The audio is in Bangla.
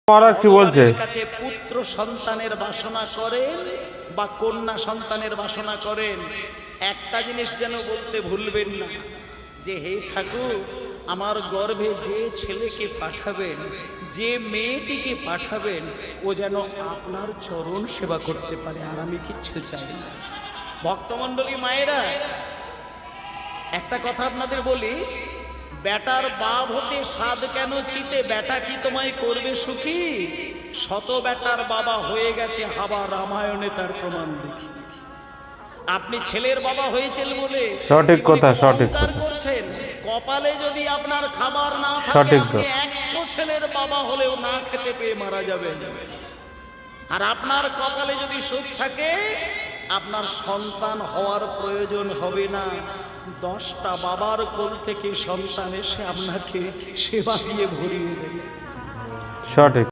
মহারাজ কি বলছে? কাছে পুত্র সন্তানের বাসনা করেন বা কন্যা সন্তানের বাসনা করেন, একটা জিনিস যেন বলতে ভুলবেন না যে হে ঠাকুর, আমার গর্ভে যে ছেলেকে পাঠাবেন, যে মেয়েটিকে পাঠাবেন, ও যেন আপনার চরণ সেবা করতে পারে, আর আমি কিচ্ছু চাই না। ভক্তমণ্ডলী মায়েরা, একটা কথা আপনাদের বলি, বেটার বাপ হতে স্বাদ কেন চিতে, বেটা কি তোমায় করবে সুখী? শত বেটার বাবা হয়ে গেছে হাবা, রামায়ণে তার প্রমাণ দেখি। আপনি ছেলের বাবা হয়েছেন বলে সঠিক কথা, সঠিক কথা করছেন, কপালে যদি আপনার খাবার না থাকে, সঠিক আপনি 100 ছেলের বাবা হলেও না খেতে পেয়ে মারা যাবেন। আর আপনার কপালে যদি সুখ থাকে, আপনার সন্তান হওয়ার প্রয়োজন হবে না। 10টা বাবার কোল থেকে সন্তান এসে আপনাকে সেবা দিয়ে ভরিয়ে দেবে। সঠিক।